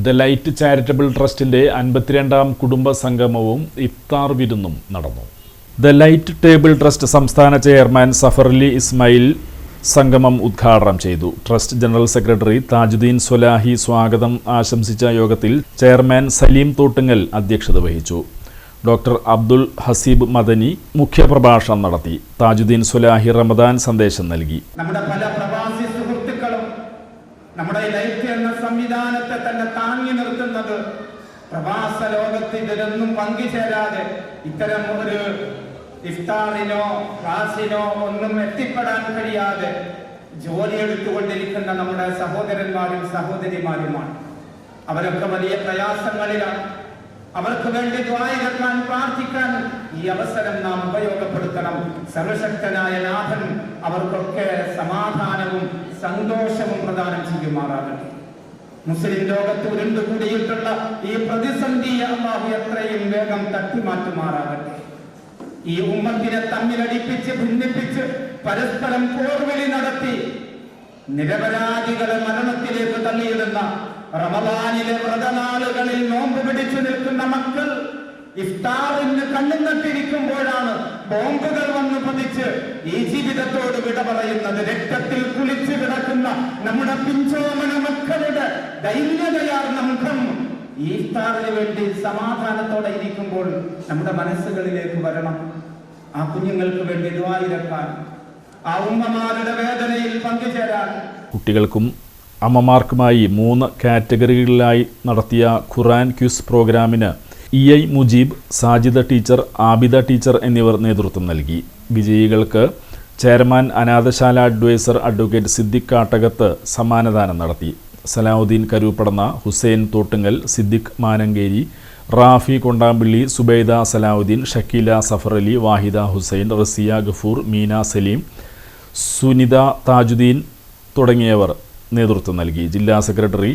The light charitable ട്രസ്റ്റിന്റെ 52ാം കുടുംബ സംഗമവും ഇഫ്താർ വിരുന്നും നടന്നു. ദ ലൈറ്റ് ടേബിൾ ട്രസ്റ്റ് സംസ്ഥാന ചെയർമാൻ സഫറലി ഇസ്മായിൽ സംഗമം ഉദ്ഘാടനം ചെയ്തു. ട്രസ്റ്റ് ജനറൽ സെക്രട്ടറി താജുദ്ദീൻ സ്വലാഹി സ്വാഗതം ആശംസിച്ച യോഗത്തിൽ ചെയർമാൻ സലീം തോട്ടുങ്ങൽ അധ്യക്ഷത വഹിച്ചു. ഡോക്ടർ അബ്ദുൽ ഹസീബ് മദനി മുഖ്യപ്രഭാഷണം നടത്തി. താജുദ്ദീൻ സ്വലാഹി റമദാൻ സന്ദേശം നൽകി. നമ്മുടെ പല പ്രവാസി സുഹൃത്തുക്കളും നമ്മുടെ ലൈറ്റ് എന്ന സംവിധാനത്തെ തന്നെ താങ്ങി നിർത്തുന്നത് പ്രവാസ ലോകത്തിൽ ഇതിലൊന്നും പങ്കുചേരാതെ ഇത്തരം ഒരു ഇഫ്താറിനോ ക്ലാസിനോ ഒന്നും എത്തിപ്പെടാൻ കഴിയാതെ ജോലിയെടുത്തുകൊണ്ടിരിക്കുന്ന നമ്മുടെ സഹോദരന്മാരും സഹോദരിമാരുമാണ്. അവരൊക്കെ വലിയ പ്രയാസങ്ങളിലാണ്. അവർക്ക് വേണ്ടി ദ്വാരക്കാൻ പ്രാർത്ഥിക്കാൻ ഈ അവസരം നാം ഉപയോഗപ്പെടുത്തണം. സർവശക്തനായ നാഥൻ അവർക്കൊക്കെ സമാധാനവും സന്തോഷവും പ്രദാനം ചെയ്യുമാറാകട്ടെ. മുസ്ലിം ലോകത്ത് ഉരുണ്ടുകൂടിയിട്ടുള്ള ഈ പ്രതിസന്ധി അല്ലാഹു എത്രയും വേഗം തട്ടിമാറ്റുമാറാകട്ടെ. ഈ ഉമ്മത്തിനെ തമ്മിലടിപ്പിച്ച് ഭിന്നിപ്പിച്ച് പരസ്പരം പോർവിളി നടത്തി നിരപരാധികളെ മരണത്തിലേക്ക് തള്ളിയിടുന്ന റമദാനിലെ വ്രതനാളുകളിൽ നോമ്പ് പിടിച്ചു നിൽക്കുന്ന മക്കൾ ഇഫ്താറിന് കണ്ണും നട്ടിരിക്കുമ്പോഴാണ് ബോംബുകൾ വന്ന് പതിച്ച് ഈ ജീവിതത്തോട് വിട പറയുന്നത്. രക്തത്തിൽ കുളിച്ചു കിടക്കുന്ന നമ്മുടെ പിഞ്ചോമന മക്കളുടെ ധൈര്യതയാർന്ന മുഖം ഈ ഇഫ്താറിന് വേണ്ടി സമാധാനത്തോടെ ഇരിക്കുമ്പോൾ നമ്മുടെ മനസ്സുകളിലേക്ക് വരണം. ആ കുഞ്ഞുങ്ങൾക്ക് വേണ്ടി ദുആയിരക്കാൻ, ആ ഉമ്മമാരുടെ വേദനയിൽ പങ്കുചേരാൻ. കുട്ടികൾക്കും അമ്മമാർക്കുമായി 3 കാറ്റഗറികളിലായി നടത്തിയ ഖുർആൻ ക്വിസ് പ്രോഗ്രാമിന് EI Mujeeb, Sajida teacher, Abida teacher എന്നിവർ നേതൃത്വം നൽകി. വിജയികൾക്ക് ചെയർമാൻ അനാഥശാല അഡ്വൈസർ അഡ്വക്കേറ്റ് സിദ്ദിഖ് കാട്ടകത്ത് സമ്മാനദാനം നടത്തി. സലാഹുദ്ദീൻ കരൂപ്പടന്ന, ഹുസൈൻ തോട്ടുങ്ങൽ, സിദ്ദിഖ് മാനങ്കേരി, റാഫി കൊണ്ടാമ്പിള്ളി, സുബൈദ സലാഹുദ്ദീൻ, ഷക്കീല സഫറലി, വാഹിദ ഹുസൈൻ, റസിയ ഗഫൂർ, മീന സലീം, സുനിത താജുദ്ദീൻ തുടങ്ങിയവർ നേതൃത്വം നൽകി. ജില്ലാ സെക്രട്ടറി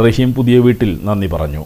റഹീം പുതിയ വീട്ടിൽ നന്ദി പറഞ്ഞു.